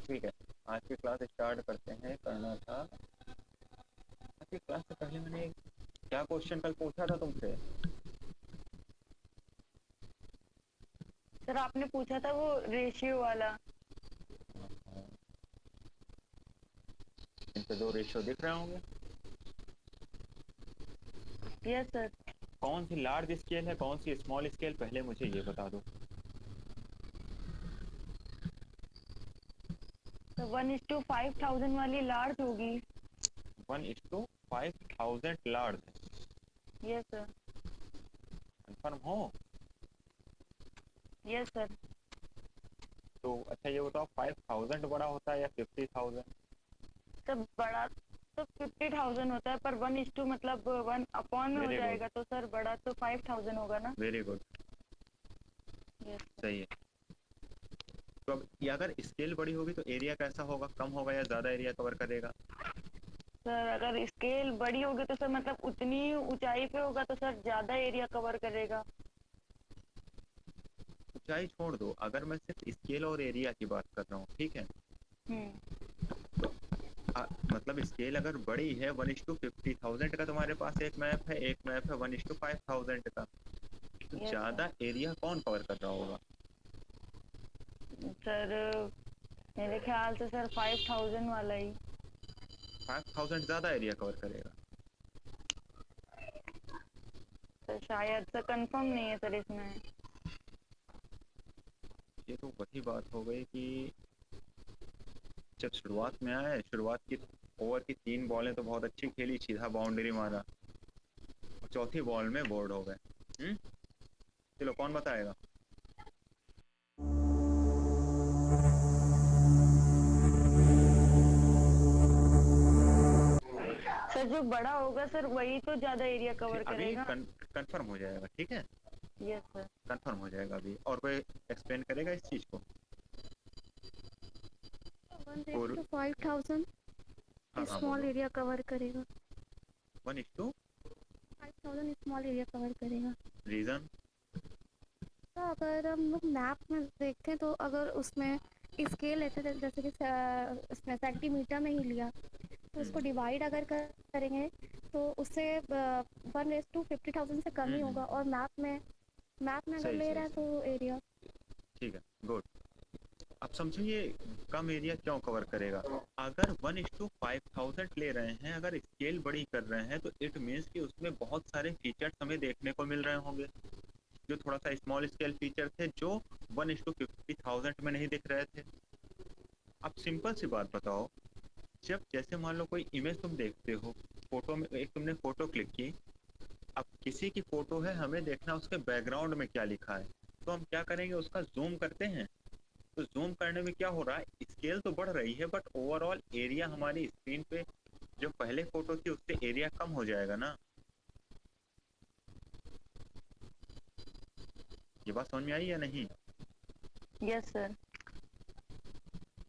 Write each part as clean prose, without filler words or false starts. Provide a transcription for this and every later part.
ठीक है, आज की क्लास स्टार्ट करते हैं। करना था, आज की क्लास से पहले मैंने क्या क्वेश्चन कल पूछा था तुमसे? सर आपने पूछा था वो रेशियो वाला। इन पे दो रेशियो दिख रहे होंगे। Yes sir. कौन सी लार्ज स्केल है, कौन सी स्मॉल स्केल, पहले मुझे ये बता दो। तो 1:5000 वाली लार्ज होगी। 1:5000 लार्ज है? Yes sir. कन्फर्म हो? Yes sir. तो अच्छा ये बताओ, 5000 बड़ा होता है या 50,000? सर बड़ा तो 50,000 होता है, पर 1:, मतलब 1 में हो वेरी गुड, जाएगा, तो सर बड़ा तो 5,000 होगा ना। Very good, yes sir. सही है। तो अब ये अगर स्केल बड़ी होगी तो एरिया कैसा होगा, कम होगा या ज़्यादा एरिया कवर करेगा? सर अगर स्केल बड़ी होगी तो सर मतलब उतनी ऊंचाई पे होगा तो सर ज्यादा एरिया कवर करेगा। ऊंचाई छोड़ दो, अगर मैं सिर्फ स्केल और एरिया की बात कर रहा हूँ, ठीक है? हम्म। तो मतलब स्केल अगर बड़ी है, 1:50,000 का तुम्हारे पास एक मैप है, एक मैप है 1:5,000 का, तो यस सर। ज़्यादा एरिया कौन कवर कर रहा होगा? सर मेरे ख्याल से सर 5,000 वाला ही। 5,000 ज़्यादा एरिया कवर करेगा? सर शायद सर कंफर्म नहीं है सर इसमें। ये तो वही बात हो गई कि जब शुरुआत में आए, शुरुआत की ओवर की 3 बॉलें तो बहुत अच्छी खेली, सीधा बाउंड्री मारा, और चौथी बॉल में बोर्ड हो गए। चलो कौन बताएगा? सर जो बड़ा होगा सर वही तो ज्यादा एरिया कवर अभी करेगा। कंफर्म हो जाएगा, ठीक है? Yes sir. कंफर्म हो जाएगा अभी। और कोई एक्सप्लेन करेगा इस चीज़ को? वन रेस और टू 5,000 हाँ हाँ स्मॉल बोलो। एरिया कवर करेगा। 1:, 5,000 स्मॉल एरिया कवर करेगा। रीज़न? तो अगर हम लोग मैप में देखते तो अगर उसमें स्केल ऐसे जैसे कि उसमें सेंटीमीटर में ही लिया तो उसको डिवाइड अगर करेंगे तो उससे 1:50,000 से कम ही होगा। और मैप में अगर सही ले सही रहा है सही, तो एरिया। ठीक है, गुड। अब समझो ये कम एरिया क्यों कवर करेगा। अगर 1:5000 ले रहे हैं, अगर स्केल बड़ी कर रहे हैं, तो इट मीन्स कि उसमें बहुत सारे फीचर्स हमें देखने को मिल रहे होंगे, जो थोड़ा सा स्मॉल स्केल फीचर थे, जो 1:50,000 में नहीं दिख रहे थे। अब सिंपल सी बात बताओ, जब जैसे मान लो कोई इमेज तुम देखते हो, फोटो में एक तुमने फोटो क्लिक की, अब किसी की फोटो है, हमें देखना उसके बैकग्राउंड में क्या लिखा है, तो हम क्या करेंगे, उसका जूम करते हैं। तो जूम करने में क्या हो रहा है, स्केल तो बढ़ रही है, बट ओवरऑल एरिया हमारी स्क्रीन पे जो पहले फोटो थी उससे एरिया कम हो जाएगा ना। ये बात समझ में आई या नहीं? Yes sir.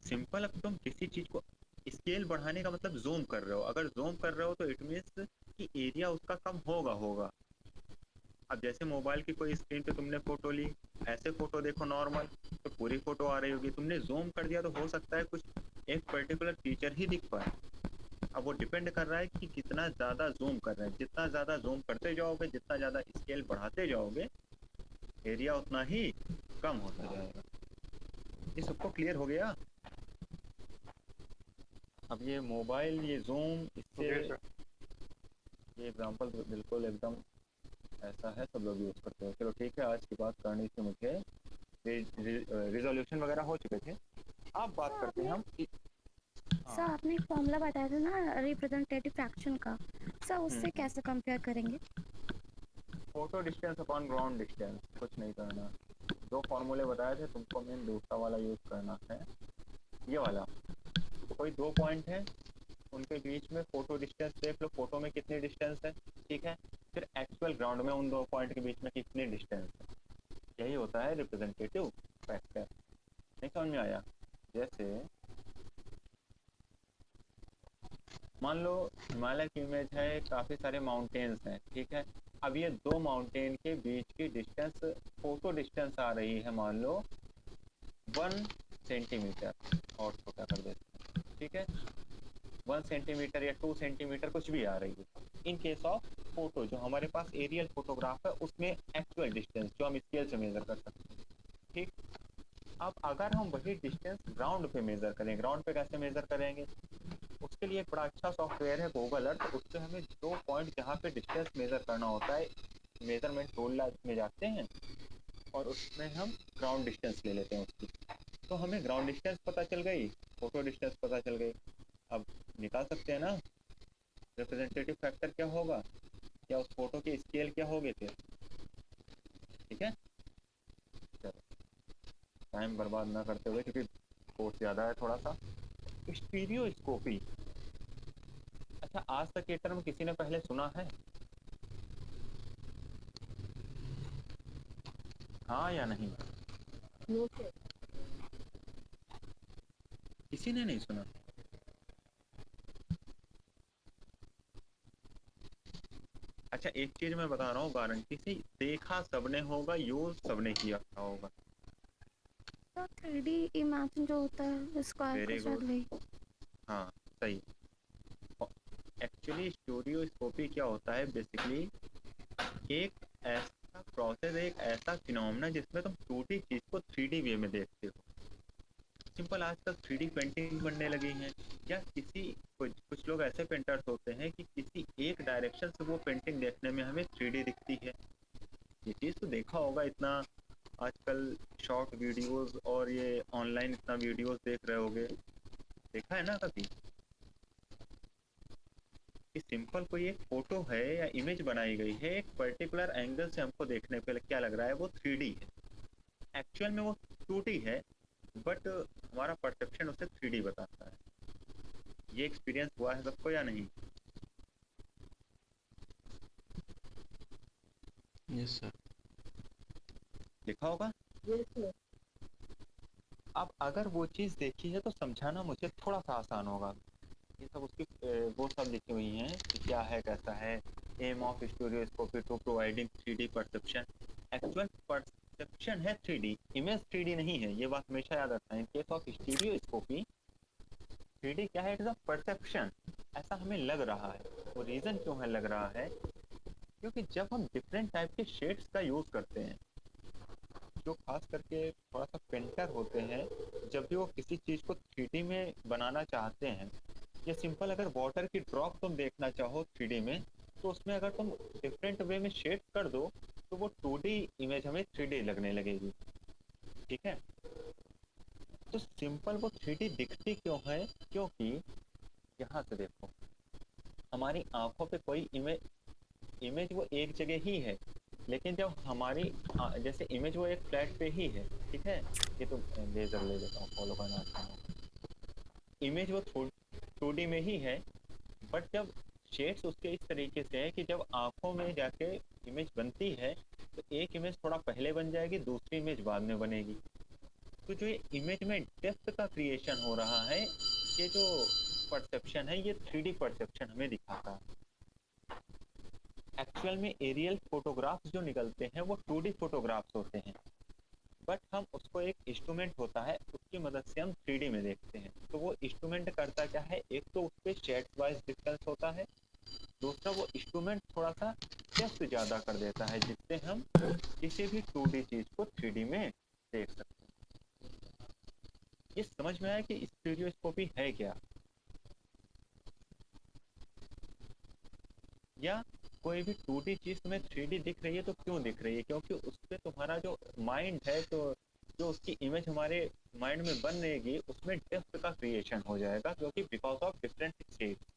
सिंपल। अब तुम किसी चीज को स्केल बढ़ाने का मतलब जूम कर रहे हो, अगर जूम कर रहे हो तो इट मीन्स कि एरिया उसका कम होगा। अब जैसे मोबाइल की कोई स्क्रीन पे तुमने फोटो ली, ऐसे फोटो देखो नॉर्मल, तो पूरी फोटो आ रही होगी, तुमने जूम कर दिया तो हो सकता है कुछ एक पर्टिकुलर फीचर ही दिख पाए। अब वो डिपेंड कर रहा है कि कितना ज़्यादा जूम कर रहे हैं, जितना ज़्यादा जूम करते जाओगे, जितना ज़्यादा स्केल बढ़ाते जाओगे, एरिया उतना ही कम होता जाएगा। ये सबको क्लियर हो गया? अब ये मोबाइल, ये जूम, इससे ओके सर। ये एग्जांपल बिल्कुल एकदम ऐसा है, सब लोग यूज़ करते हैं। चलो ठीक है, आज की बात करनी थी मुझे, रिजोल्यूशन वगैरह हो चुके थे। अब बात सर करते हैं आपने हम सर हाँ। आपने एक फॉर्मूला बताया था ना रिप्रेजेंटेटिव फ्रैक्शन का। सर उससे कैसे कंपेयर करेंगे? Photo distance upon ground distance, कुछ नहीं करना। दो फॉर्मूले बताए थे तुमको, मेन दूसरा वाला यूज़ करना है, ये वाला। कोई दो पॉइंट है, उनके बीच में फोटो डिस्टेंस देख लो, फोटो में कितनी डिस्टेंस है, ठीक है? फिर एक्चुअल ग्राउंड में उन दो पॉइंट के बीच में कितनी डिस्टेंस है, यही होता है रिप्रेजेंटेटिव फैक्टर। नहीं समझ में आया? जैसे मान लो हिमालय की इमेज है, काफ़ी सारे माउंटेन्स हैं, ठीक है? अब ये दो माउंटेन के बीच की डिस्टेंस, फोटो डिस्टेंस आ रही है मान लो 1 सेंटीमीटर और छोटा कर देते हैं, ठीक है। 1 सेंटीमीटर या 2 सेंटीमीटर कुछ भी आ रही है। इन केस ऑफ फोटो जो हमारे पास एरियल फोटोग्राफ है उसमें एक्चुअल डिस्टेंस जो हम स्केल से मेजर कर सकते हैं, ठीक। अब अगर हम वही डिस्टेंस ग्राउंड पे मेजर करें, ग्राउंड पे कैसे मेजर करेंगे, उसके लिए एक बड़ा अच्छा सॉफ्टवेयर है गूगल अर्थ। उससे हमें 2 पॉइंट जहाँ पे डिस्टेंस मेजर करना होता है, मेजरमेंट टूल में जाते हैं और उसमें हम ग्राउंड डिस्टेंस ले लेते हैं उसकी, तो हमें ग्राउंड डिस्टेंस पता चल गई, फोटो डिस्टेंस पता चल गई। अब निकाल सकते हैं ना रिप्रेजेंटेटिव फैक्टर क्या होगा, या उस फोटो की स्केल क्या होगी फिर, ठीक है। चलो टाइम बर्बाद ना करते हुए, क्योंकि कोर्स ज़्यादा है थोड़ा सा। स्टीरियोस्कोपी, अच्छा आज तक ये टर्म किसी ने पहले सुना है, हाँ या नहीं? किसी ने नहीं सुना? अच्छा एक चीज मैं बता रहा हूँ गारंटी से, देखा सबने होगा, यूज सबने किया होगा। तो 3D इमेजिन जो होता है स्क्वायर वेरी का शायद गुड, वही। हाँ सही। एक्चुअली स्टीरियोस्कोपी क्या होता है, बेसिकली एक ऐसा प्रोसेस, एक ऐसा फिनोमेना जिसमें तुम 2D चीज को 3D वे में देखते हो। सिंपल आजकल 3D पेंटिंग बनने लगी हैं, या किसी कुछ लोग ऐसे पेंटर्स होते हैं कि किसी एक डायरेक्शन से वो पेंटिंग देखने में हमें 3D दिखती है। ये चीज़ तो देखा होगा, इतना आजकल शॉर्ट वीडियोस और ये ऑनलाइन इतना वीडियोस देख रहे होगे, देखा है ना कभी कि सिंपल कोई एक फोटो है या इमेज बनाई गई है, एक पर्टिकुलर एंगल से हमको देखने पे क्या लग रहा है वो 3D है, एक्चुअल में वो 2D है, बट हमारा परसेप्शन उसे 3D बताता है। ये एक्सपीरियंस हुआ है सबको या नहीं? Yes sir. देखा होगा। अब अगर वो चीज़ देखी है तो समझाना मुझे थोड़ा सा आसान होगा। ये सब उसकी वो सब लिखी हुई हैं कि क्या है कैसा है। Aim of stereoscopy to providing 3D perception. Actual perception है 3D, इमेज 3D नहीं है, ये बात हमेशा याद रखना है। In case of stereoscopy 3D क्या है, इट इज अ परसेप्शन। ऐसा हमें लग रहा है, वो रीज़न क्यों है लग रहा है, क्योंकि जब हम डिफरेंट टाइप के शेड्स का यूज़ करते हैं, जो खास करके थोड़ा सा पेंटर होते हैं, जब भी वो किसी चीज़ को 3D में बनाना चाहते हैं, या सिंपल अगर वाटर की ड्रॉप तुम देखना चाहो 3D में, तो उसमें अगर तुम डिफरेंट वे में शेड कर दो तो वो 2D इमेज हमें 3D लगने लगेगी, ठीक है। तो सिंपल वो 3D दिखती क्यों है, क्योंकि यहाँ से देखो, हमारी आंखों पे कोई इमेज वो एक जगह ही है, लेकिन जब हमारी जैसे इमेज वो एक फ्लैट पे ही है, ठीक है। ये तो लेजर ले लेता हूँ, फॉलो करना आता है। इमेज वो 2D में ही है, बट जब शेड्स उसके इस तरीके से है कि जब आंखों में जाके इमेज बनती है तो एक इमेज थोड़ा पहले बन जाएगी, दूसरी इमेज बाद में बनेगी। तो जो ये इमेज में डेप्थ का क्रिएशन हो रहा है, ये जो परसेप्शन है, ये 3D परसेप्शन हमें दिखाता है। एक्चुअल में एरियल फोटोग्राफ्स जो निकलते हैं वो 2D फोटोग्राफ्स होते हैं, बट हम उसको एक इंस्ट्रूमेंट होता है उसकी मदद से हम 3D में देखते हैं। तो वो इंस्ट्रूमेंट करता क्या है, एक तो उस पर शेड्स वाइज डिफरेंस होता है, दूसरा वो इंस्ट्रूमेंट थोड़ा सा डेप्थ ज़्यादा कर देता है, जिससे हम किसी भी 2D चीज़ को 3D में देख सकते हैं। ये समझ में आया कि स्टीरियोस्कोपी है क्या, या कोई भी 2D चीज तुम्हें 3D दिख रही है तो क्यों दिख रही है, क्योंकि उस पर तुम्हारा जो माइंड है, तो जो उसकी इमेज हमारे माइंड में बनेगी उसमें डेप्थ का क्रिएशन हो जाएगा, क्योंकि बिकॉज ऑफ डिफरेंट शेड्स।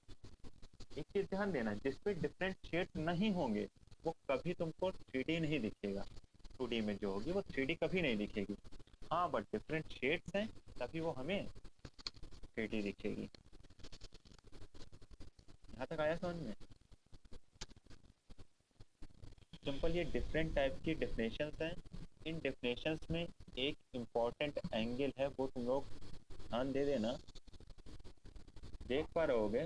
एक चीज ध्यान देना, जिस पे डिफरेंट शेड्स नहीं होंगे वो कभी तुमको 3D नहीं दिखेगा, 2D में जो होगी वो 3D कभी नहीं दिखेगी। हाँ बट डिफरेंट शेड्स हैं तभी वो हमें 3D दिखेगी। यहाँ तक आया समझ में? सिंपल ये डिफरेंट टाइप की डेफिनेशंस हैं। इन डेफिनेशंस में एक इम्पॉर्टेंट एंगल है, वो तुम लोग ध्यान दे देना, देख पा रहे होगे।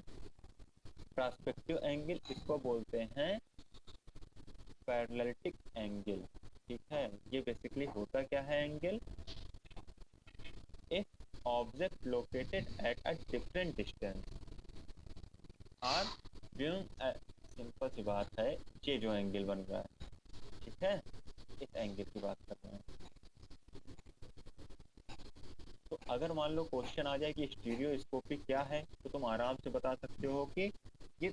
पर्सपेक्टिव एंगल इसको बोलते हैं पैरेललिटिक एंगल, ठीक है। ये बेसिकली होता क्या है एंगल, एक object located at a different distance are doing, simple सी बात है, ये जो एंगल बन रहा है, ठीक है, इस एंगल की बात कर रहे हैं। तो अगर मान लो क्वेश्चन आ जाए कि स्टीरियोस्कोपी क्या है, तो तुम आराम से बता सकते हो कि ये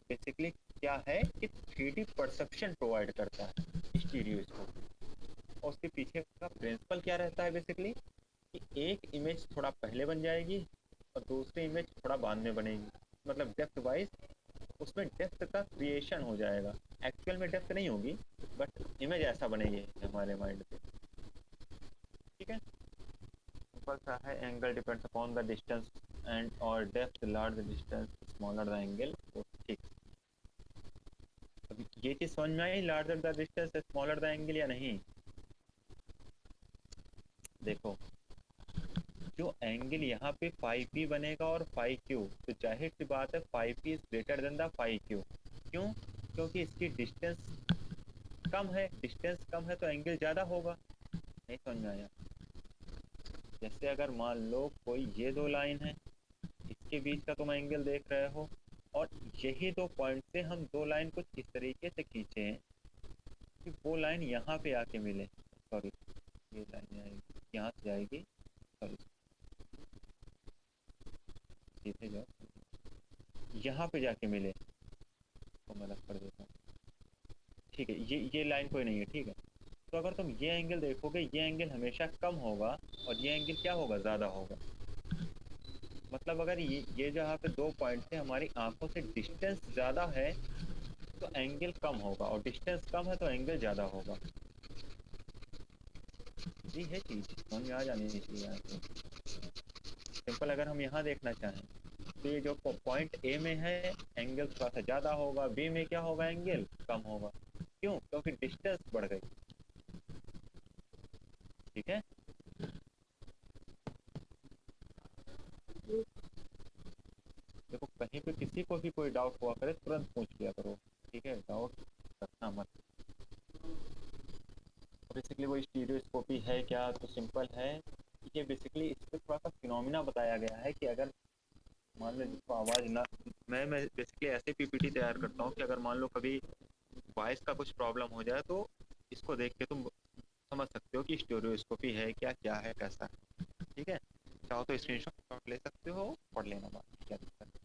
बेसिकली क्या है कि 3D परसेप्शन प्रोवाइड करता है स्टीरियोस्कोपी। और उसके पीछे का प्रिंसिपल क्या रहता है बेसिकली कि एक इमेज थोड़ा पहले बन जाएगी और दूसरी इमेज थोड़ा बाद में बनेगी, मतलब डेप्थ वाइज उसमें डेप्थ का क्रिएशन हो जाएगा। एक्चुअल में डेप्थ नहीं होगी, बट इमेज ऐसा बनेगी हमारे माइंड पे, ठीक है। सिंपल सा है, angle depends upon the distance and और depth, large distance smaller the angle, ठीक। अब ये चीज समझ में आई, larger the distance smaller the angle या नहीं? देखो जो एंगल यहाँ पे 5p बनेगा और 5q, तो जाहिर सी बात है 5p is greater than the 5q। क्यों? क्योंकि इसकी डिस्टेंस कम है, डिस्टेंस कम है तो एंगल ज़्यादा होगा। नहीं समझ में आया? जैसे अगर मान लो कोई ये दो लाइन है, इसके बीच का तुम एंगल देख रहे हो, और यही दो पॉइंट से हम दो लाइन कुछ इस तरीके से खींचे हैं कि वो लाइन यहाँ पे आके मिले, सॉरी ये लाइन आएगी यहाँ से जाएगी, सॉरी सीधे जाओ, यहाँ पे जाके मिले, तो मैं अलग कर देता हूँ, ठीक है। ये लाइन कोई नहीं है, ठीक है। तो अगर तुम ये एंगल देखोगे, ये एंगल हमेशा कम होगा और ये एंगल क्या होगा, ज़्यादा होगा। मतलब अगर ये जहाँ पे दो पॉइंट से हमारी आंखों से डिस्टेंस ज़्यादा है तो एंगल कम होगा, और डिस्टेंस कम है तो एंगल ज़्यादा होगा। जी है चीज़, समझ में आ जानी चाहिए आपको। सिंपल अगर हम यहाँ देखना चाहें तो ये जो पॉइंट ए में है एंगल थोड़ा सा ज़्यादा होगा, बी में क्या होगा, एंगल कम होगा। क्यों? क्योंकि डिस्टेंस बढ़ गई, ठीक है। देखो कहीं पे किसी को भी कोई डाउट हुआ करे तुरंत पूछ लिया करो, ठीक है, डाउट रखना मत। बेसिकली वो स्टीरियोस्कोपी है क्या, तो सिंपल है, ये बेसिकली इस पर थोड़ा सा फिनोमिना बताया गया है कि अगर मान लो जिसको आवाज़ ना, मैं बेसिकली ऐसे पीपीटी तैयार करता हूँ कि अगर मान लो कभी वॉइस का कुछ प्रॉब्लम हो जाए तो इसको देख के तुम समझ सकते हो कि स्टीरियोस्कोपी है क्या, क्या है, कैसा है, ठीक है। चाहो तो स्क्रीनशॉट ले सकते हो, पढ़ लेना, बात क्या दिक्कत है।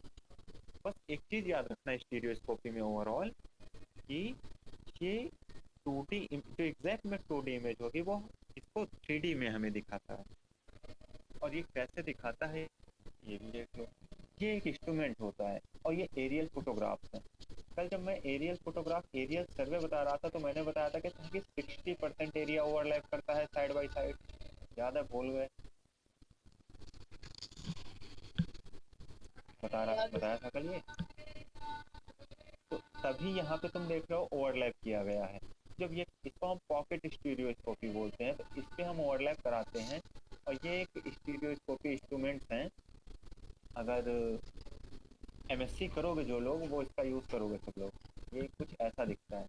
बस एक चीज़ याद रखना स्टीरियोस्कोपी में ओवरऑल कि ये 2D जो एग्जैक्ट में 2D इमेज होगी वो इसको 3D में हमें दिखाता है। और ये कैसे दिखाता है ये भी देख लो। ये एक इंस्ट्रूमेंट होता है और ये एरियल फोटोग्राफ्स हैं। कल जब मैं एरियल फोटोग्राफ एरियल सर्वे बता रहा था तो मैंने बताया था कि 60% एरिया ओवरलैप करता है साइड बाई साइड। ज़्यादा भूल गए? बताया था कल ये। तो तभी यहाँ पे तुम देख रहे हो ओवरलैप किया गया है। जब ये इसको हम पॉकेट स्टीरियोस्कोपी बोलते हैं तो इस पे हम ओवरलैप कराते हैं। और ये एक स्टीरियोस्कोपी इंस्ट्रूमेंट्स हैं। अगर एमएससी करोगे जो लोग वो इसका यूज़ करोगे सब लोग। ये कुछ ऐसा दिखता है,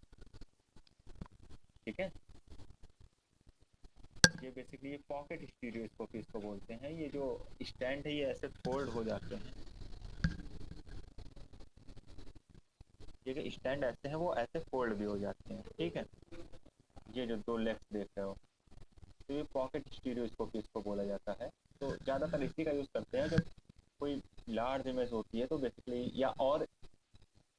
ठीक है। ये बेसिकली ये पॉकेट स्टीरियोस्कोपी इसको बोलते हैं। ये जो स्टैंड है ये ऐसे फोल्ड हो जाते हैं। ये जो स्टैंड ऐसे हैं वो ऐसे फोल्ड भी हो जाते हैं, ठीक है। ये जो दो लेग्स देख रहे हो तो ये पॉकेट स्टीरियोस्कोपी इसको बोला जाता है। तो ज़्यादातर इसी का यूज़ करते हैं जब कोई लार्ज इमेज होती है तो बेसिकली, या और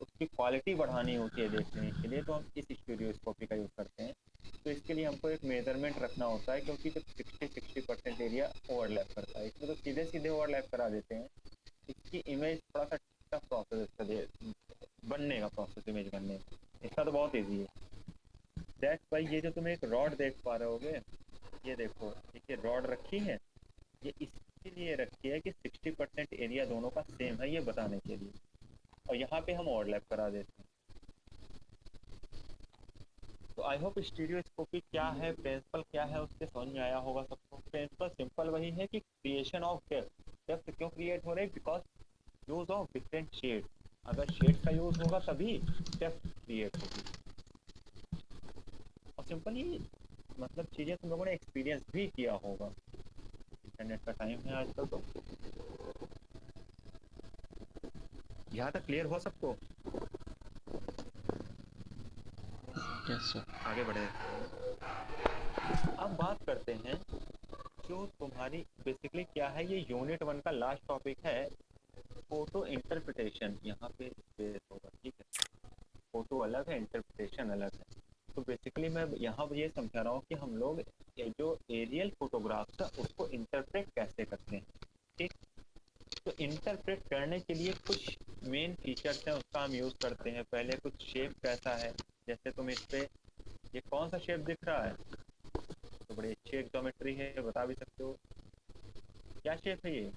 उसकी क्वालिटी बढ़ानी होती है देखने के लिए, तो हम इस स्टीरियोस्कोपी का यूज़ करते हैं। तो इसके लिए हमको एक मेजरमेंट रखना होता है क्योंकि जब 60% एरिया ओवरलैप करता है इसमें तो सीधे सीधे ओवरलैप करा देते हैं। इसकी इमेज थोड़ा सा टफ प्रोसेस बनने का, प्रोसेस इमेज बनने का इसका तो बहुत ईजी है। दैट्स वाई ये जो तुम एक रॉड देख पा रहे होगे, ये देखो ये रॉड रखी है, ये इसलिए रखी है कि 60% एरिया दोनों का सेम है ये बताने के लिए, और यहाँ पे हम ओवरलैप करा देते हैं। तो आई होप स्टीरियोस्कोपी क्या है, प्रिंसिपल क्या है उससे समझ में आया होगा सबको। प्रिंसिपल सिंपल वही है कि क्रिएशन ऑफ डेप्थ। डेप्थ क्यों क्रिएट हो रही है? Because use of different shade. अगर शेड का यूज होगा तभी डेप्थ क्रिएट होगी। और सिंपल ही मतलब चीज़ें तुम लोगों ने एक्सपीरियंस भी किया होगा। इंटरनेट का टाइम है आजकल तो। यहाँ तक क्लियर हो सबको? Yes sir. आगे बढ़े। अब बात करते हैं जो तुम्हारी बेसिकली क्या है, ये यूनिट 1 का लास्ट टॉपिक है, फोटो इंटरप्रिटेशन। यहाँ पे स्पेस होगा, ठीक है। फोटो अलग है, इंटरप्रिटेशन अलग है। तो बेसिकली मैं यहाँ ये समझा रहा हूँ कि हम लोग ये जो एरियल फोटोग्राफ्स है उसको इंटरप्रेट कैसे करते हैं, ठीक। तो इंटरप्रेट करने के लिए कुछ मेन फीचर्स हैं, उसका हम यूज़ करते हैं। पहले कुछ शेप कैसा है, जैसे तुम इस पे ये कौन सा शेप दिख रहा है, तो बड़ी अच्छी एक ज्योमेट्री है, बता भी सकते हो क्या शेप है ये?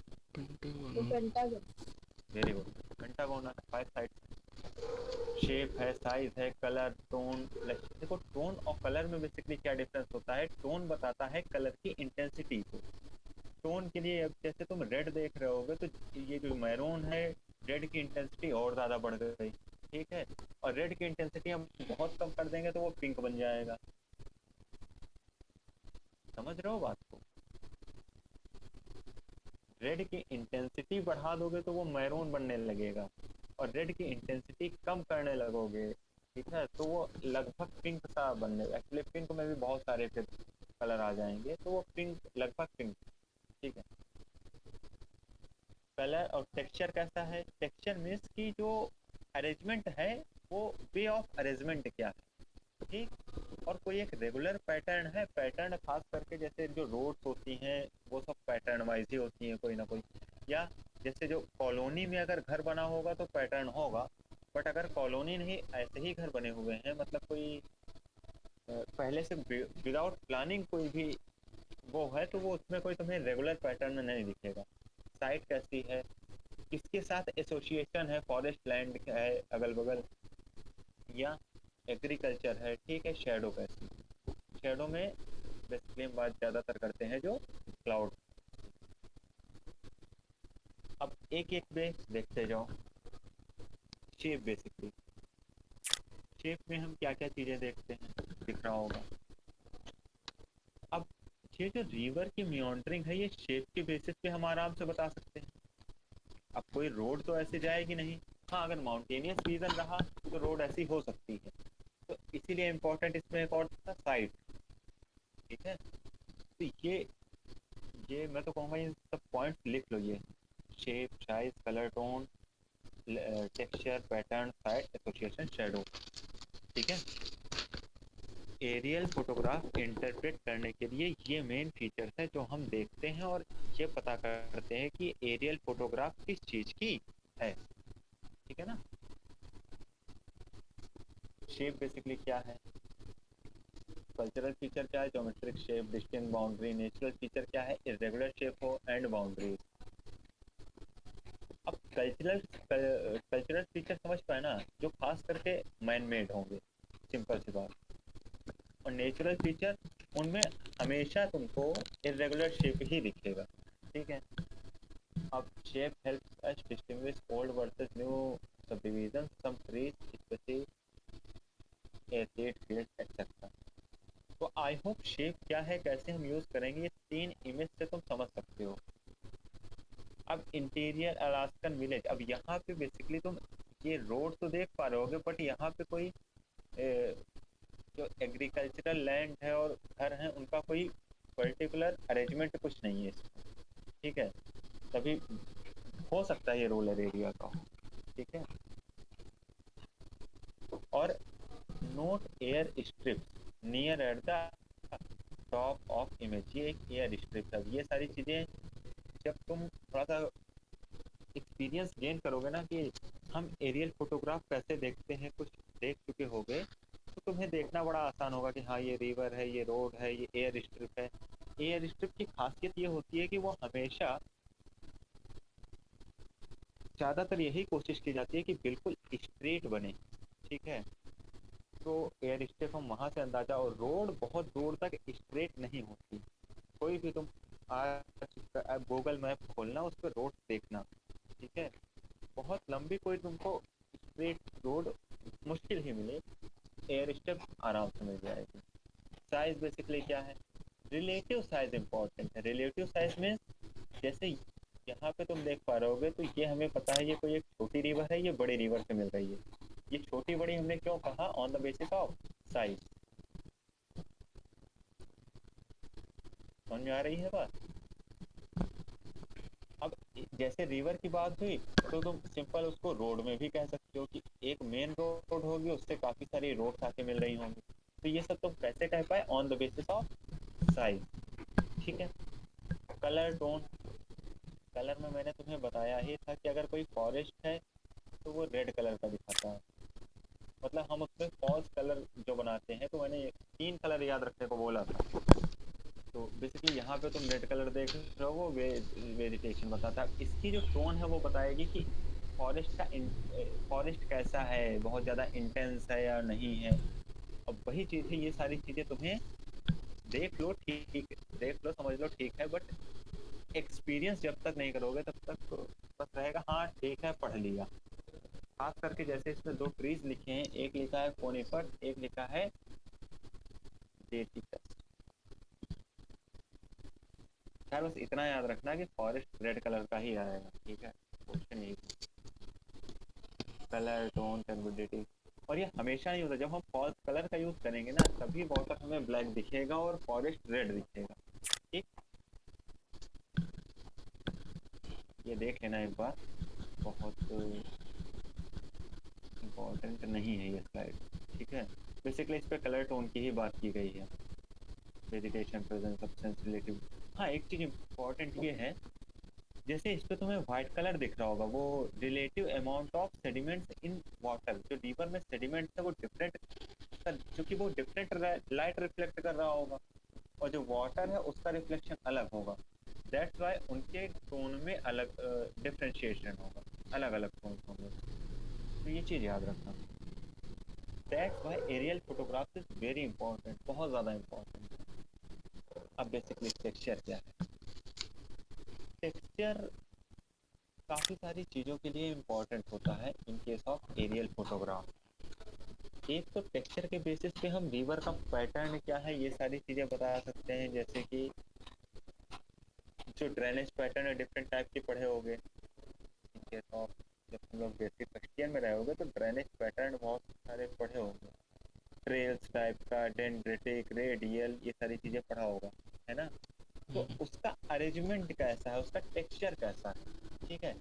वेरी गुड, पेंटागोन है, 5 साइड शेप है, साइज है, कलर, टोन। देखो टोन और कलर में बेसिकली क्या डिफरेंस होता है, टोन बताता है कलर की इंटेंसिटी को। टोन के लिए अब जैसे तुम रेड देख रहे होगे तो ये जो मैरून है, रेड की इंटेंसिटी और ज़्यादा बढ़ गई, ठीक है। और रेड की इंटेंसिटी हम बहुत कम कर देंगे तो वो पिंक बन जाएगा। समझ रहे हो बात को? रेड की इंटेंसिटी बढ़ा दोगे तो वो मैरून बनने लगेगा, और रेड की इंटेंसिटी कम करने लगोगे, ठीक है, तो वो लगभग पिंक सा बनने। एक्चुअली पिंक में भी बहुत सारे फिर कलर आ जाएंगे, तो वो पिंक, लगभग पिंक, ठीक है। कलर और टेक्सचर कैसा है, टेक्सचर मीन्स की जो अरेंजमेंट है वो वे ऑफ अरेंजमेंट क्या है, ठीक। और कोई एक रेगुलर पैटर्न है, पैटर्न खास करके जैसे जो रोड्स होती हैं वो सब पैटर्न वाइज ही होती हैं कोई ना कोई, या जैसे जो कॉलोनी में अगर घर बना होगा तो पैटर्न होगा, बट अगर कॉलोनी नहीं ऐसे ही घर बने हुए हैं, मतलब कोई पहले से विदाउट प्लानिंग कोई भी वो है, तो वो उसमें कोई तुम्हें रेगुलर पैटर्न नहीं दिखेगा। साइट कैसी है, किसके साथ एसोसिएशन है, फॉरेस्ट लैंड है अगल बगल या एग्रीकल्चर है, ठीक है। शेडो कैसी, शेडो में बेसिकली हम बात ज़्यादातर करते हैं जो क्लाउड। अब एक एक पे देखते जाओ। शेप, बेसिकली शेप में हम क्या क्या चीज़ें देखते हैं दिख रहा होगा। अब ये जो रिवर की मियोंडरिंग है ये शेप के बेसिस पे हम आराम से बता सकते हैं। अब कोई रोड तो ऐसे जाएगी नहीं, हाँ अगर माउंटेनियस रीजन रहा तो रोड ऐसी हो सकती है, तो इसीलिए इम्पोर्टेंट इसमें एक और था साइट, ठीक है। तो ये मैं तो कहूँगा ये सब पॉइंट्स लिख लो, ये shape, size, colour, tone, texture, pattern, site, association, shadow, ठीक है। एरियल फोटोग्राफ इंटरप्रेट करने के लिए ये मेन फीचर्स हैं जो हम देखते हैं और ये पता करते हैं कि एरियल फोटोग्राफ किस चीज़ की है, ठीक है ना। शेप बेसिकली क्या है, कल्चरल फीचर क्या है, geometric shape, distinct boundary. Natural feature क्या है, इरेगुलर शेप हो एंड बाउंड्रीज। अब कल्चरल फीचर समझ पाए ना, जो खास करके मैन मेड होंगे, सिंपल सी बात। और नेचुरल फीचर उनमें हमेशा तुमको इरेगुलर शेप ही दिखेगा, ठीक है। अब shape helps us distinguish old versus new subdivision, some trees specially asset field etcetera. तो आई होप शेप क्या है, कैसे हम यूज़ करेंगे, ये 3 इमेज से तुम समझ सकते हो। अब इंटीरियर अलास्कन विलेज, अब यहाँ पे बेसिकली तुम ये रोड तो देख पा रहे होगे, बट यहाँ पे कोई जो एग्रीकल्चरल लैंड है और घर हैं उनका कोई पर्टिकुलर अरेंजमेंट कुछ नहीं है इसमें, ठीक है। तभी हो सकता है ये रूरल एरिया का हो, ठीक है। और note air strips near at the top of image, ये एक एयर स्ट्रिप है। ये सारी चीज़ें जब तुम थोड़ा सा एक्सपीरियंस गेन करोगे ना कि हम एरियल फोटोग्राफ कैसे देखते हैं, कुछ देख चुके होगे, तो तुम्हें देखना बड़ा आसान होगा कि हाँ ये रिवर है, ये रोड है, ये एयर स्ट्रिप है। एयर स्ट्रिप की खासियत ये होती है कि वो हमेशा ज़्यादातर यही कोशिश की जाती है कि बिल्कुल स्ट्रेट बने, ठीक है। तो एयर स्ट्रिप हम वहाँ से अंदाज़ा, और रोड बहुत दूर तक स्ट्रेट नहीं होती। कोई भी तुम आज गूगल मैप खोलना, उस पर रोड देखना, ठीक है, बहुत लंबी कोई तुमको स्ट्रेट रोड मुश्किल ही मिले, एयर स्ट्रिप आराम से मिल जाएगी। साइज बेसिकली क्या है, रिलेटिव साइज इंपॉर्टेंट है। रिलेटिव साइज मीन्स जैसे यहाँ पे तुम देख पा रहे होगे, तो ये हमें पता है ये कोई एक छोटी रिवर है, ये बड़ी रिवर से मिल रही है। ये छोटी बड़ी हमने क्यों कहा? On the basis of size. समझ में आ रही है बात? अब जैसे रिवर की बात हुई तो तुम सिंपल उसको रोड में भी कह सकते हो कि एक मेन रोड होगी, उससे काफी सारी रोड आके मिल रही होंगी। तो ये सब तुम कैसे कह पाए? On the basis of size. ठीक है। कलर टोन, कलर में मैंने तुम्हें बताया ही था कि अगर कोई फॉरेस्ट है तो वो रेड कलर का दिखाता है, मतलब हम उसमें फॉल्स कलर जो बनाते हैं। तो मैंने 3 कलर याद रखने को बोला था। तो बेसिकली यहाँ पे तुम रेड कलर देख रहे हो, वो वेजिटेशन बताता है। इसकी जो टोन है वो बताएगी कि फॉरेस्ट कैसा है, बहुत ज़्यादा इंटेंस है या नहीं है। अब वही चीज़ है, ये सारी चीज़ें तुम्हें देख लो, ठीक देख लो, समझ लो, ठीक है, बट एक्सपीरियंस जब तक नहीं करोगे तब तक बस रहेगा हाँ ठीक है पढ़ लिया। खास करके जैसे इसमें 2 ट्रीज लिखे हैं, एक लिखा है कोनिफर, एक लिखा है डेटिकस। यार बस इतना याद रखना कि फॉरेस्ट रेड कलर का ही आएगा, ठीक है। क्वेश्चन यही कलर टोन टर्बिडिटी, और ये हमेशा नहीं होता। जब हम फॉल्स कलर का यूज करेंगे ना, तभी वाटर हमें ब्लैक दिखेगा और फॉरेस्ट रेड दिखेगा। ठीक, ये देख लेना एक बार, बहुत इम्पोर्टेंट नहीं है ये स्लाइड। ठीक है, बेसिकली इस पे कलर टोन की ही बात की गई है, वेजिटेशन प्रेजेंस सब्सटेंस रिलेटिव। हाँ, एक चीज इम्पोर्टेंट ये है, जैसे इस पे तुम्हें व्हाइट कलर दिख रहा होगा, वो relative amount of sediments in water. जो रिवर में सेडिमेंट है वो डिफरेंट, क्योंकि वो डिफरेंट लाइट रिफ्लेक्ट कर रहा होगा, और जो वाटर है उसका रिफ्लेक्शन अलग होगा। दैट्स वाई उनके टोन में अलग डिफ्रेंशिएशन होगा, अलग अलग टोन होंगे। तो ये चीज़ याद रखना। That's why aerial photographs is very important, बहुत ज़्यादा इंपॉर्टेंट। अब बेसिकली टेक्सचर क्या है? टेक्सचर काफ़ी सारी चीज़ों के लिए इम्पोर्टेंट होता है in case of aerial photograph. एक तो टेक्सचर के बेसिस पे हम रिवर का पैटर्न क्या है ये सारी चीज़ें बता सकते हैं, जैसे कि जो ड्रेनेज पैटर्न है डिफरेंट टाइप के पढ़े होंगे इन केस ऑफ, जब हम लोग बेसिक फर्स्ट ईयर में रहे होंगे तो ड्रेनेज पैटर्न बहुत सारे पढ़े होंगे, ट्रेल्स टाइप का, डेंड्रेटिक, रेडियल, ये सारी चीज़ें पढ़ा होगा, है ना। तो उसका अरेंजमेंट कैसा है, उसका टेक्सचर कैसा है, ठीक है,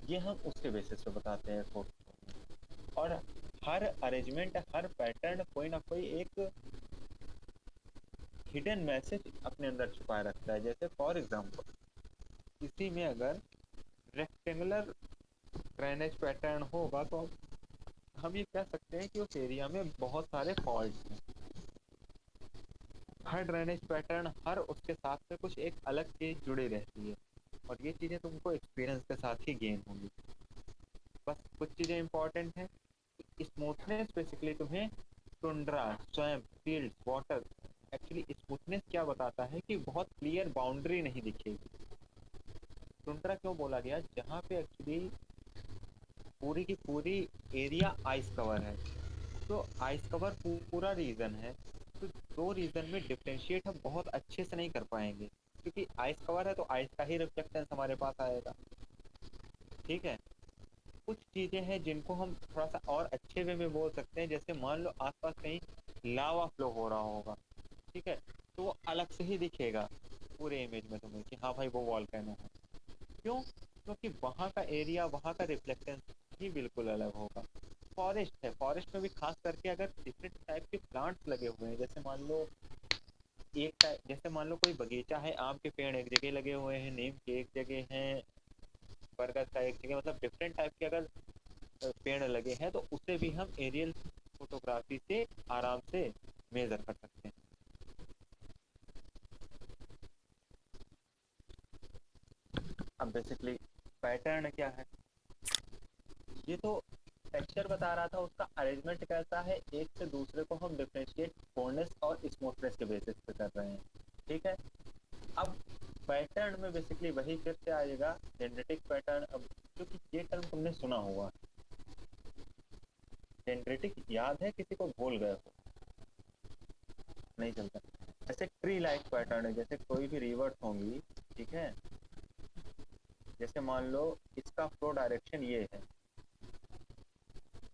ये हम उसके बेसिस पे बताते हैं फोटो। और हर अरेंजमेंट, हर पैटर्न कोई ना कोई एक हिडन मैसेज अपने अंदर छुपाए रखता है। जैसे फॉर एग्जांपल किसी में अगर रेक्टेंगुलर ड्रेनेज पैटर्न होगा तो हम ये कह सकते हैं कि उस एरिया में बहुत सारे फॉल्ट्स हैं। हर ड्रेनेज पैटर्न, हर उसके साथ में कुछ एक अलग चीज जुड़ी रहती है, और ये चीज़ें तुमको एक्सपीरियंस के साथ ही गेन होंगी। बस कुछ चीज़ें इंपॉर्टेंट हैं। स्मूथनेस बेसिकली तुम्हें tundra, swamp, field, water, actually smoothness क्या बताता है कि बहुत क्लियर बाउंड्री नहीं दिखेगी। टुंड्रा क्यों बोला गया? जहाँ पे एक्चुअली पूरी की पूरी एरिया आइस कवर है, तो आइस कवर पूरा रीजन है, तो 2 रीजन में डिफ्रेंशिएट हम बहुत अच्छे से नहीं कर पाएंगे, क्योंकि आइस कवर है तो आइस का ही रिफ्लेक्शन हमारे पास आएगा। ठीक है, कुछ चीज़ें हैं जिनको हम थोड़ा सा और अच्छे वे में बोल सकते हैं, जैसे मान लो आसपास कहीं लावा फ्लो हो रहा होगा, ठीक है, तो वो अलग से ही दिखेगा पूरे इमेज में तुम्हें कि हाँ भाई वो वॉल्केनो है। क्यों? क्योंकि वहाँ का एरिया, वहाँ का रिफ्लेक्शन ही बिल्कुल अलग होगा। फॉरेस्ट है, फॉरेस्ट में भी खास करके अगर डिफरेंट टाइप के प्लांट्स लगे हुए हैं, जैसे मान लो जैसे मान लो कोई बगीचा है, आम के पेड़ एक जगह लगे हुए हैं, नीम के एक जगह हैं, बरगद का एक जगह, मतलब डिफरेंट टाइप के अगर पेड़ लगे हैं तो उसे भी हम एरियल फोटोग्राफी से आराम से मेजर कर सकते हैं। अब बेसिकली पैटर्न क्या है, ये तो टेक्सचर बता रहा था, उसका अरेंजमेंट कैसा है, एक से दूसरे को हम डिफरेंशिएट कोर्नेस और स्मूथनेस के बेसिस पे कर रहे हैं। ठीक है, अब पैटर्न में बेसिकली वही फिर से आएगा डेंड्रेटिक पैटर्न। अब क्योंकि ये टर्म तुमने सुना होगा, डेंड्रेटिक याद है किसी को? भूल गए हो? नहीं चलता। ऐसे ट्री लाइक पैटर्न है, जैसे कोई भी रिवर्स होंगी, ठीक है, जैसे मान लो इसका फ्लो डायरेक्शन ये है,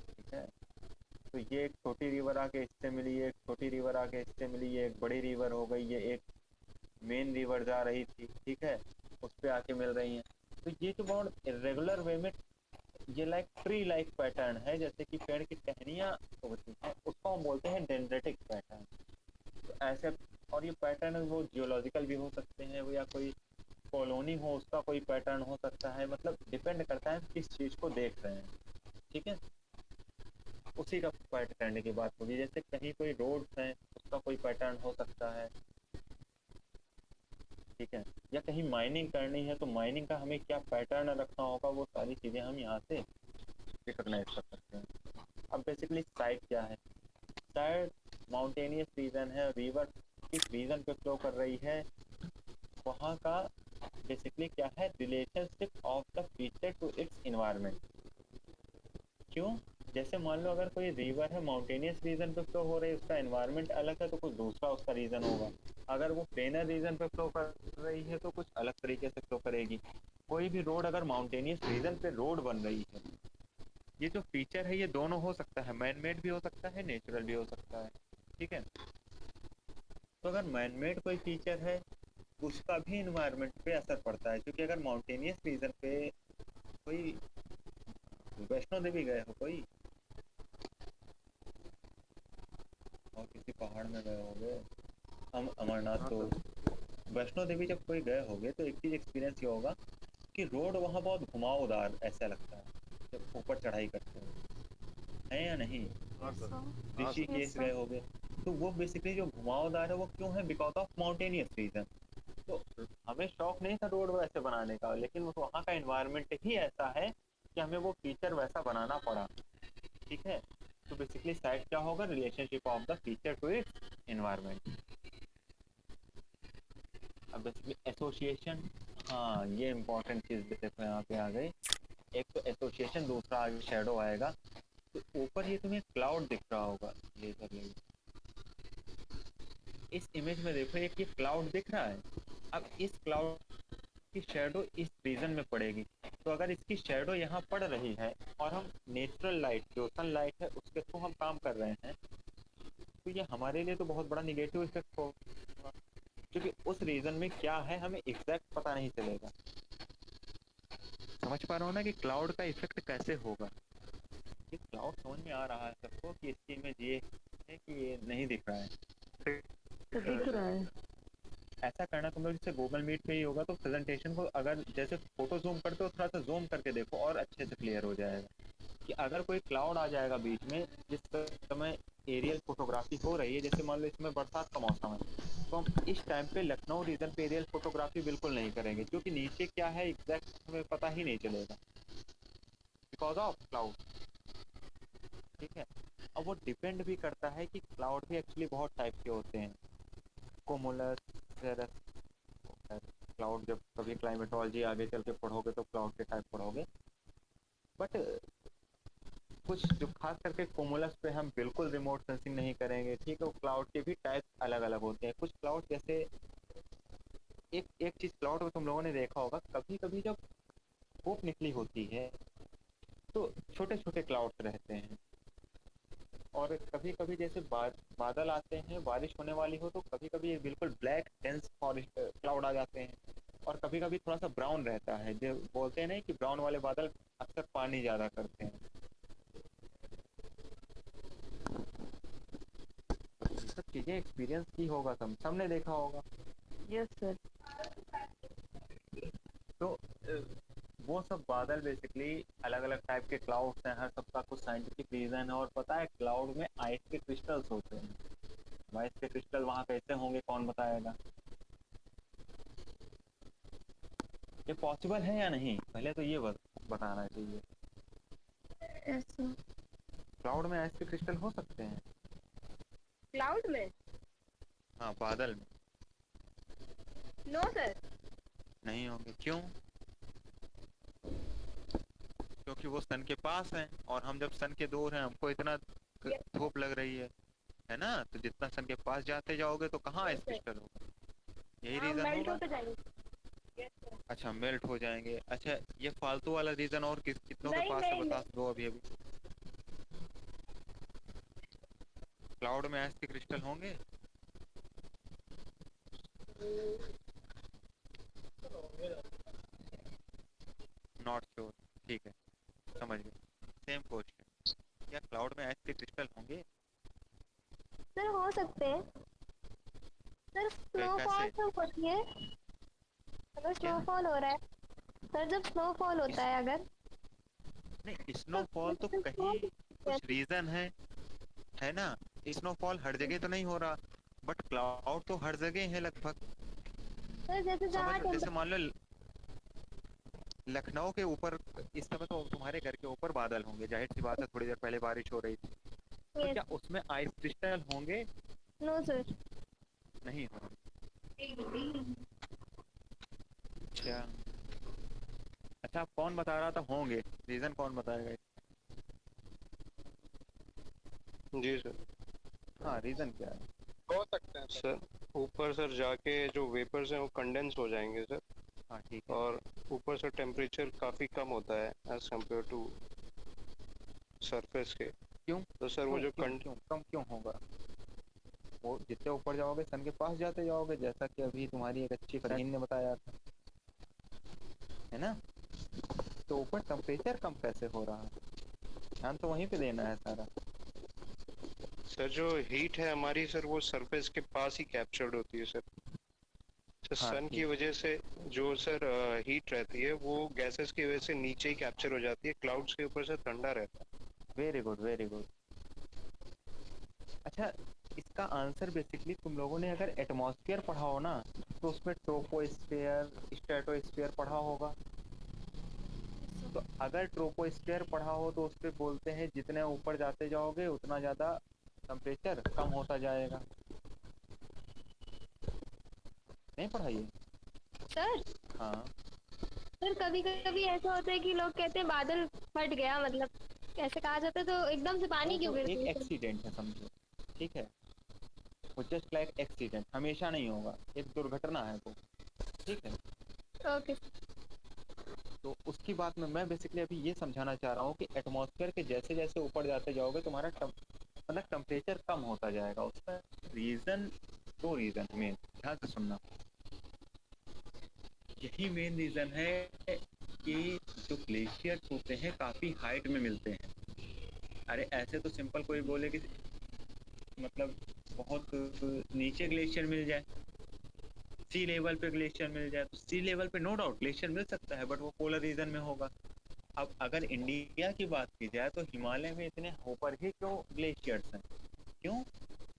ठीक है, तो ये एक छोटी रिवर आके इससे मिली, ये एक छोटी रिवर आके इससे मिली, ये एक बड़ी रिवर हो गई, ये एक मेन रिवर जा रही थी, ठीक है, उस पे आके मिल रही हैं। तो ये जो बहुत इरेगुलर वे में, ये लाइक ट्री लाइक पैटर्न है, जैसे कि पेड़ की टहनियाँ होती हैं, उसको हम बोलते हैं डेंड्रेटिक पैटर्न। तो ऐसे, और ये पैटर्न वो जियोलॉजिकल भी हो सकते हैं, वो या कोई कॉलोनी हो उसका कोई पैटर्न हो सकता है, मतलब डिपेंड करता है किस चीज़ को देख रहे हैं, ठीक है, उसी का पैटर्न की बात होगी। जैसे कहीं कोई रोड्स हैं उसका कोई पैटर्न हो सकता है, ठीक है, या कहीं माइनिंग करनी है तो माइनिंग का हमें क्या पैटर्न रखना होगा, वो सारी चीज़ें हम यहाँ से रिकॉग्नाइज कर सकते हैं। अब बेसिकली साइट क्या है, साइट माउंटेनियस रीजन है, रिवर किस रीजन पे फ्लो कर रही है, वहाँ का बेसिकली क्या है, relationship of the feature to its environment. क्यों, जैसे मान लो अगर कोई रिवर है माउंटेनियस रीजन पे फ्लो हो रही है, उसका एनवायरनमेंट अलग है तो कुछ दूसरा उसका रीजन होगा। अगर वो प्लेनर रीजन पे फ्लो कर रही है तो कुछ अलग तरीके से फ्लो करेगी। कोई भी रोड अगर माउंटेनियस रीजन पे रोड बन रही है, ये जो फीचर है ये दोनों हो सकता है, मैन मेड भी हो सकता है, नेचुरल भी हो सकता है, ठीक है। तो अगर मैन मेड कोई फीचर है उसका भी इन्वायरमेंट पे असर पड़ता है, क्योंकि अगर माउंटेनियस रीजन पे कोई, वैष्णो देवी गए हो कोई, और किसी पहाड़ में गए होंगे, अमरनाथ, तो वैष्णो देवी जब कोई गए होंगे तो एक चीज़ एक्सपीरियंस ये होगा कि रोड वहाँ बहुत घुमावदार ऐसा लगता है जब ऊपर चढ़ाई करते हैं, है या नहीं। ऋषिकेश गए होंगे तो वो बेसिकली जो घुमावदार है वो क्यों है, बिकॉज ऑफ माउंटेनियस रीजन। तो हमें शौक नहीं था रोड वैसे बनाने का, लेकिन वहाँ का एनवायरनमेंट ही ऐसा है कि हमें वो फीचर वैसा बनाना पड़ा, ठीक है। तो बेसिकली साइट क्या होगा, relationship of the feature to its environment. अब बेसिकली एसोसिएशन, हाँ ये इंपॉर्टेंट चीज़ देखो यहाँ पे आ गई। एक तो एसोसिएशन, दूसरा आगे शेडो आएगा। तो ऊपर ये तुम्हें क्लाउड दिख रहा होगा, लेजर इस इमेज में देखो, एक ये क्लाउड दिख रहा है। अब इस क्लाउड की शेडो इस रीजन में पड़ेगी, तो अगर इसकी शेडो यहाँ पड़ रही है और हम नेचुरल लाइट जो सन लाइट है उसके थ्रू हम काम कर रहे हैं, तो ये हमारे लिए तो बहुत बड़ा निगेटिव इफेक्ट होगा, क्योंकि उस रीजन में क्या है हमें एग्जैक्ट पता नहीं चलेगा। समझ पा रहा हो ना कि क्लाउड का इफेक्ट कैसे होगा। ये क्लाउड समझ में आ रहा है सबको कि इसकी इमेज ये है कि ये नहीं दिख रहा है, तो दिख रहा है। ऐसा करना तुम लोग जैसे गूगल मीट पे ही होगा तो प्रेजेंटेशन को अगर जैसे फोटो जूम करते हो थोड़ा सा जूम करके देखो और अच्छे से क्लियर हो जाएगा कि अगर कोई क्लाउड आ जाएगा बीच में जिस समय एरियल फोटोग्राफी हो रही है, जैसे मान लो इसमें बरसात का मौसम है, तो हम इस टाइम पे लखनऊ रीजन पे एरियल फोटोग्राफी बिल्कुल नहीं करेंगे, क्योंकि नीचे क्या है एग्जैक्ट हमें पता ही नहीं चलेगा बिकॉज ऑफ क्लाउड, ठीक है। अब वो डिपेंड भी करता है कि क्लाउड भी एक्चुअली बहुत टाइप के होते हैं, कोमुलस, क्लाउड जब कभी क्लाइमेटोलॉजी आगे चल के पढ़ोगे तो क्लाउड के टाइप पढ़ोगे, बट कुछ जो खास करके कोमुलस पे हम बिल्कुल रिमोट सेंसिंग नहीं करेंगे, ठीक है। वो क्लाउड के भी टाइप अलग अलग होते हैं। कुछ क्लाउड जैसे एक चीज़ क्लाउड में तुम लोगों ने देखा होगा, कभी कभी जब धूप निकली होती है तो छोटे छोटे क्लाउड्स रहते हैं, और कभी कभी जैसे बादल आते हैं, बारिश होने वाली हो तो कभी कभी बिल्कुल ब्लैक डेंस क्लाउड आ जाते हैं, और कभी कभी थोड़ा सा ब्राउन रहता है, जो बोलते हैं ना कि ब्राउन वाले बादल अक्सर पानी ज़्यादा करते हैं। ये सब चीज़ें एक्सपीरियंस की होगा, सबने देखा होगा। Yes sir. तो वो सब बादल बेसिकली अलग अलग टाइप के क्लाउड्स हैं, हर सबका कुछ साइंटिफिक रीजन है। और पता है क्लाउड में आइस के क्रिस्टल्स होते हैं, आइस के क्रिस्टल वहाँ कैसे होंगे कौन बताएगा। ये पॉसिबल है या नहीं, पहले तो ये बताना चाहिए। ऐसा क्लाउड में आइस के क्रिस्टल हो सकते हैं? क्लाउड में? हाँ बादल में नो सर। नहीं होंगे, क्यों? क्योंकि वो सन के पास हैं, और हम जब सन के दूर हैं हमको इतना धूप लग रही है ना, तो जितना सन के पास जाते जाओगे तो कहाँ आइस क्रिस्टल होगा, यही रीजन होगा। अच्छा मेल्ट हो जाएंगे। अच्छा ये फालतू वाला रीजन और कितनों के नहीं पास है नहीं बता नहीं। दो अभी अभी। क्लाउड में ऐसे क्रिस्टल होंगे? Not sure. ठीक है समझ गए। सेम क्वेश्चन, क्या क्लाउड में ऐसे क्रिस्टल होंगे? सर हो सकते हैं सर, स्नोफॉल कैसे? जब होती है, अगर क्या? स्नोफॉल हो रहा है, सर जब स्नोफॉल होता इस है अगर, नहीं तो स्नोफॉल तो क्रिस्टल कहीं हो सकते हैं। कुछ रीजन है ना। स्नोफॉल हर जगह तो नहीं हो रहा, बट क्लाउड तो हर जगह है लगभग। सर जैसे समझ जहाँ लो जैसे मान लो लखनऊ के ऊपर इस समय तो तुम्हारे घर के ऊपर बादल होंगे, जाहिर सी बात है, थोड़ी देर पहले बारिश हो रही थी। तो क्या टेम्परेचर। उसमें आइस क्रिस्टल होंगे? No sir. नहीं होंगे। अच्छा अच्छा आप कौन बता रहा था होंगे, रीजन कौन बताएगा? जी सर। हाँ रीजन क्या है? हो सकते हैं सर। सर ऊपर सर जाके जो वेपर्स हैं वो कंडेंस हो जाएंगे सर, हाँ ठीक है। और ऊपर से टेम्परेचर काफ़ी कम होता है एज कम्पेयर टू सरफेस के। क्यों तो सर वो क्यों जो क्यों क्यों कम क्यों होगा? वो जितने ऊपर जाओगे सन के पास जाते जाओगे, जैसा कि अभी तुम्हारी एक अच्छी फरहीन ने बताया था, है ना। तो ऊपर टेम्परेचर कम कैसे हो रहा है? ध्यान तो वहीं पे देना है सारा। सर जो हीट है हमारी सर वो सरफेस के पास ही कैप्चर्ड होती है सर। सर हाँ सन की ठीक। वजह से जो सर हीट रहती है वो गैसेस की वजह से नीचे ही कैप्चर हो जाती है, क्लाउड्स के ऊपर से ठंडा रहता है। Very good very good. अच्छा इसका आंसर बेसिकली तुम लोगों ने अगर एटमॉस्फेयर पढ़ा हो ना, तो उसमें ट्रोपोस्फेयर स्ट्रेटोस्फेयर पढ़ा होगा। तो अगर ट्रोपोस्फेयर पढ़ा हो तो उस पे बोलते हैं जितने ऊपर जाते जाओगे उतना ज़्यादा टेम्परेचर कम होता जाएगा। नहीं पढ़ा ये? सर हाँ सर कभी कभी ऐसा होता है कि लोग कहते हैं बादल फट गया, मतलब कैसे कहा जाता है, तो एकदम से पानी क्यों वो गिरती एक है सर? एक्सीडेंट है समझो, ठीक है। वो जस्ट लाइक एक्सीडेंट, हमेशा नहीं होगा, एक दुर्घटना है वो, ठीक है। ओके। तो उसकी बात में मैं बेसिकली अभी ये समझाना चाह रहा हूँ कि एटमॉस्फेयर के जैसे जैसे ऊपर जाते जाओगे तुम्हारा मतलब टेम्परेचर कम होता जाएगा। उसका रीज़न, दो रीज़न मेन, ध्यान से सुनना। यही मेन रीज़न है कि जो ग्लेशियर्स होते हैं काफ़ी हाइट में मिलते हैं। अरे ऐसे तो सिंपल कोई बोले कि मतलब बहुत नीचे ग्लेशियर मिल जाए, सी लेवल पे ग्लेशियर मिल जाए, तो सी लेवल पे नो डाउट ग्लेशियर मिल सकता है, बट वो पोलर रीजन में होगा। अब अगर इंडिया की बात की जाए तो हिमालय में इतने ऊपर ही क्यों ग्लेशियर्स हैं? क्यों?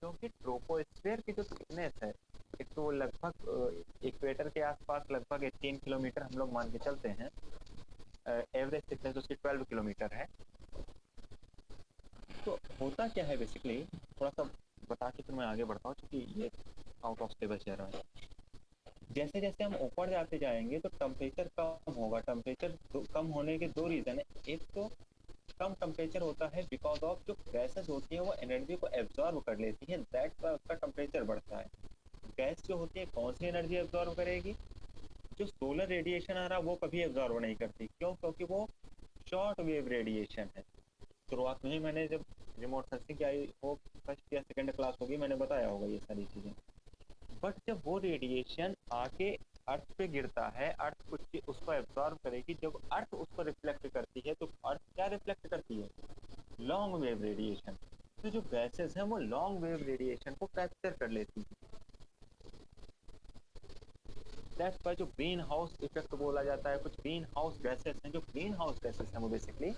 क्योंकि ट्रोपोस्फेयर की जो थिकनेस है, एक तो लगभग इक्वेटर के आसपास लगभग 18 किलोमीटर हम लोग मान के चलते हैं, एवरेज थिकनेस उसकी 12 किलोमीटर है। तो होता क्या है बेसिकली, थोड़ा सा बता के फिर मैं आगे बढ़ता हूँ क्योंकि ये आउट ऑफ सिलेबस जा रहा है। जैसे जैसे हम ऊपर जाते जाएंगे तो टेम्परेचर कम होगा। टेम्परेचर कम होने के दो रीज़न है। एक तो कम टेम्परेचर होता है बिकॉज ऑफ जो गैसेस होती है वो एनर्जी को एब्जॉर्ब कर लेती है, दैट्स वाई उसका टेम्परेचर बढ़ता है। गैस जो होती है कौन सी एनर्जी एब्जॉर्ब करेगी? जो सोलर रेडिएशन आ रहा है वो कभी एब्जॉर्ब नहीं करती। क्यों? क्योंकि वो शॉर्ट वेव रेडिएशन है। शुरुआत में ही मैंने जब रिमोट सेंसिंग की आई हो, फर्स्ट या सेकेंड क्लास होगी, मैंने बताया होगा ये सारी चीज़ें। बट जब वो रेडिएशन आके अर्थ पे गिरता है, अर्थ कुछ उसको एब्जॉर्ब करेगी, जब अर्थ उसको रिफ्लेक्ट करती है तो अर्थ क्या रिफ्लेक्ट करती है? Long wave radiation. तो जो गैसेस हैं वो लॉन्ग वेव रेडिएशन को कैप्चर कर लेती है। दैट्स व्हाई जो ग्रीन हाउस इफेक्ट बोला जाता है, कुछ ग्रीन हाउस गैसेस हैं, जो ग्रीन हाउस गैसेस हैं वो बेसिकली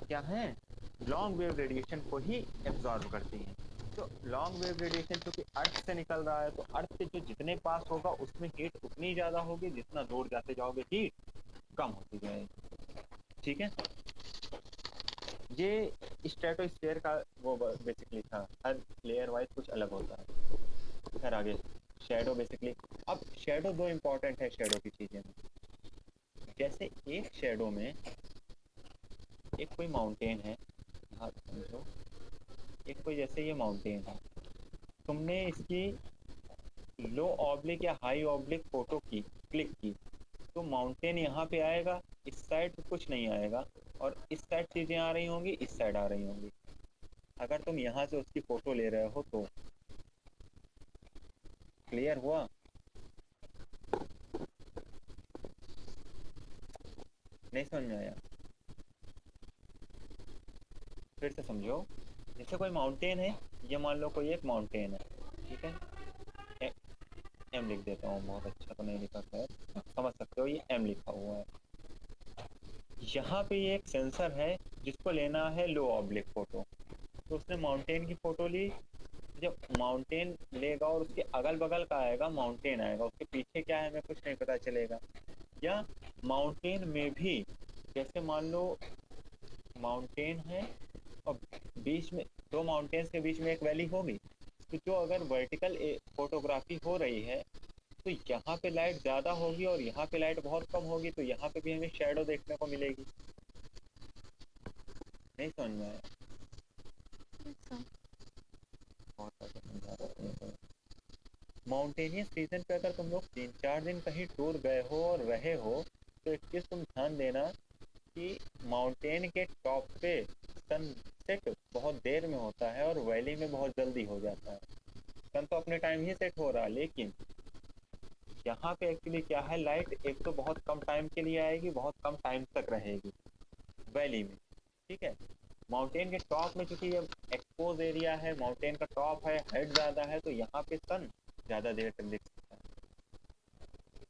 क्या हैं? लॉन्ग वेव रेडिएशन को ही एब्जॉर्ब करती हैं। तो लॉन्ग वेव रेडिएशन क्योंकि अर्थ से निकल रहा है, तो अर्थ के जो जितने पास होगा उसमें हीट उतनी ज़्यादा होगी, जितना दूर जाते जाओगे हीट कम होती जाएगी, ठीक है। ये स्ट्रेटोस्फेयर का वो बेसिकली था, हर लेयर वाइज कुछ अलग होता है। खैर आगे शेडो बेसिकली, अब शेडो दो इम्पॉर्टेंट है शेडो की चीज़ें में। जैसे एक शेडो में एक कोई माउंटेन है, हाँ समझो, एक कोई जैसे ये माउंटेन है, तुमने इसकी लो ऑब्लिक या हाई ऑब्लिक फोटो की, क्लिक की, तो माउंटेन यहाँ पे आएगा, इस साइड कुछ नहीं आएगा, और इस साइड चीज़ें आ रही होंगी, इस साइड आ रही होंगी। अगर तुम यहाँ से उसकी फ़ोटो ले रहे हो तो क्लियर हुआ? नहीं समझ में आया? फिर से समझो। जैसे कोई माउंटेन है, ये मान लो कोई एक माउंटेन है, ठीक है, एम लिख देता हूँ, बहुत अच्छा तो नहीं लिखा, खैर समझ सकते हो, ये एम लिखा हुआ है। यहाँ पे ये एक सेंसर है जिसको लेना है लो ऑब्लिक फोटो, तो उसने माउंटेन की फ़ोटो ली। जब माउंटेन लेगा और उसके अगल बगल का आएगा, माउंटेन आएगा, उसके पीछे क्या है हमें कुछ नहीं पता चलेगा। या माउंटेन में भी, जैसे मान लो माउंटेन है और बीच में दो माउंटेन्स के बीच में एक वैली होगी, तो जो अगर वर्टिकल फोटोग्राफी हो रही है तो यहाँ पे लाइट ज़्यादा होगी और यहाँ पे लाइट बहुत कम होगी, तो यहाँ पे भी हमें शैडो देखने को मिलेगी। नहीं समझ में आया? अच्छा। बहुत अच्छा समझा रहा हूँ। माउंटेनियस रीजन पे अगर तुम लोग 3-4 दिन कहीं टूर गए हो और रहे हो, तो एक चीज़ तुम ध्यान देना कि माउंटेन के टॉप पे सनसेट बहुत देर में होता है और वैली में बहुत जल्दी हो जाता है। सन तो अपने टाइम ही सेट हो रहा है, लेकिन यहाँ पे एक्चुअली क्या है, लाइट एक तो बहुत कम टाइम के लिए आएगी, बहुत कम टाइम तक रहेगी वैली में, ठीक है। माउंटेन के टॉप में चूंकि ये एक्सपोज एरिया है, माउंटेन का टॉप है, हाइट ज़्यादा है, तो यहाँ पे सन ज़्यादा देर तक दिख सकता है।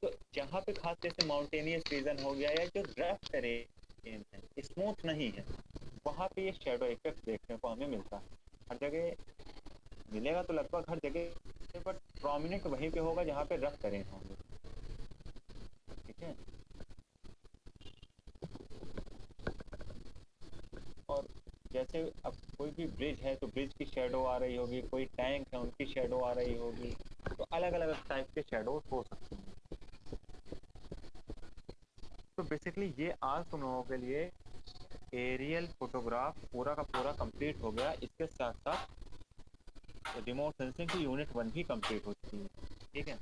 तो जहाँ पे खास जैसे माउंटेनियस रीजन हो गया या जो रफ टेरेन है, स्मूथ नहीं है, वहाँ पे ये शेडो इफेक्ट देखने को हमें मिलता है। हर जगह मिलेगा तो लगभग हर जगह, बट प्रोमिनेंट वहीं पे होगा जहाँ पे रफ टेरेन होंगे, ठीक है। और जैसे अब कोई भी ब्रिज है तो ब्रिज की शेडो आ रही होगी, कोई टैंक है उनकी शेडो आ रही होगी, तो अलग अलग टाइप के शेडो हो सकते हैं। तो बेसिकली ये आज तुम लोगों के लिए एरियल फोटोग्राफ पूरा का पूरा कंप्लीट हो गया। इसके साथ साथ रिमोट सेंसिंग की यूनिट 1 भी कंप्लीट हो चुकी है, ठीक है।